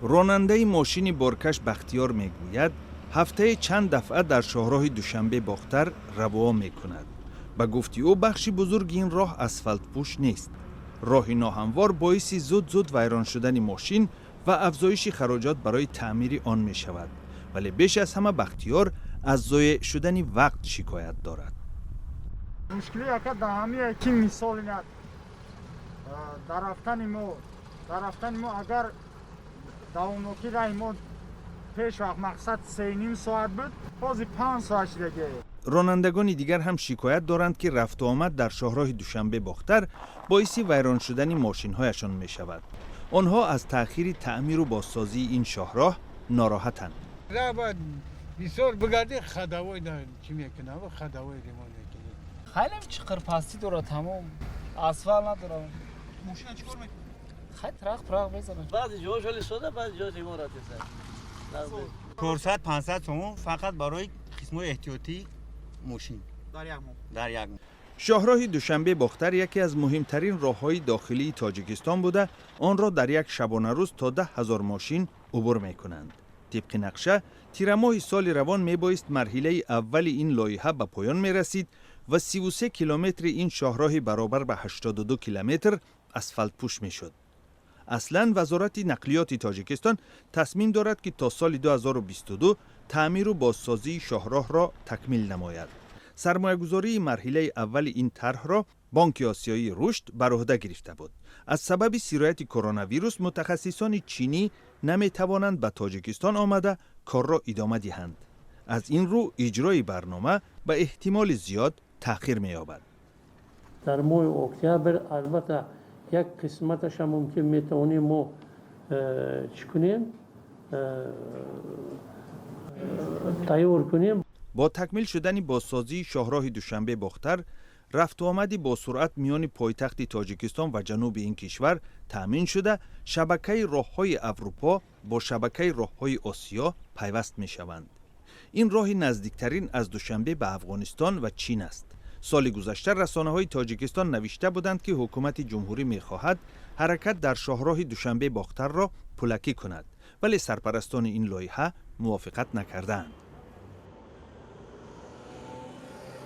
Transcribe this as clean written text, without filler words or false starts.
راننده ماشین بارکش بختیار میگوید هفته چند دفعه در شاهراه دوشنبه باختر روا میکند. به گفتی او بخشی بزرگ این راه اسفالت پوش نیست. راهی ناهموار باعث زود ویران شدن ماشین و افزایش خراجات برای تعمیر آن می شود. ولی بیش از همه بختیار از ضایع شدن وقت شکایت دارد. مشکلی که در همه کی مثال نیست. در رفتن ما اگر دوامناکی رای ما پیش وقت مقصد 3.5 ساعت بود، بازی 5 ساعت دیگه. رانندگان دیگر هم شکایت دارند که رفت و آمد در شاهراه دوشنبه باختر باعث ویران شدن ماشین‌هایشان می شود. آنها از تأخیر تعمیر و بازسازی این شاهراه ناراحتند. راه بسیار بگردی خداوی چی میکنه و خداوی ریمان میکنه. خیلی چقدر پستی داره تمام اسفال نداره. ماشین چیکار میکنه؟ خیلی پراغ بزنه. بعضی جاهاش ولی شده بعضی جاهاش امارات است. 400-500 تومان فقط برای قسمت احتیاطی ماشین در یک ماه. شاهراه دوشنبه باختر یکی از مهمترین راههای داخلی تاجیکستان بوده. آن را در یک شبانه روز تا 10,000 ماشین عبور می کنند. طبق نقشه تیر ماه سال روان می بایست مرحله اول این لایحه به پایان می رسید و 33 کیلومتر این شاهراه برابر به 82 کیلومتر اسفالت پوش می شد. اصلاً وزارت نقلیات تاجیکستان تصمیم دارد که تا سال 2022 تعمیر و بازسازی شاهراه را تکمیل نماید. سرمایه‌گذاری مرحله اول این طرح را بانک آسیایی رشد بر عهده گرفته بود. از سبب سرایت کرونا ویروس متخصصان چینی نمی توانند به تاجیکستان آمده کار را ادامه دهند. از این رو اجرای برنامه به احتمال زیاد تأخیر می یابد. در ماه اکتبر البته یک قسمتش هم ممکن میتونیم ما چی کنیم تیار کنیم. با تکمیل شدن بازسازی شاهراه دوشنبه باختر، رفت و آمدی با سرعت میان پایتخت تاجیکستان و جنوب این کشور تامین شده، شبکه راههای اروپا با شبکه راههای آسیا پیوست می شوند. این راه نزدیکترین از دوشنبه به افغانستان و چین است. سال گذشته رسانه‌های تاجیکستان نوشته بودند که حکومت جمهوری می‌خواهد حرکت در شاهراه دوشنبه باختر را پلکی کند، ولی سرپرستان این لایحه موافقت نکردند.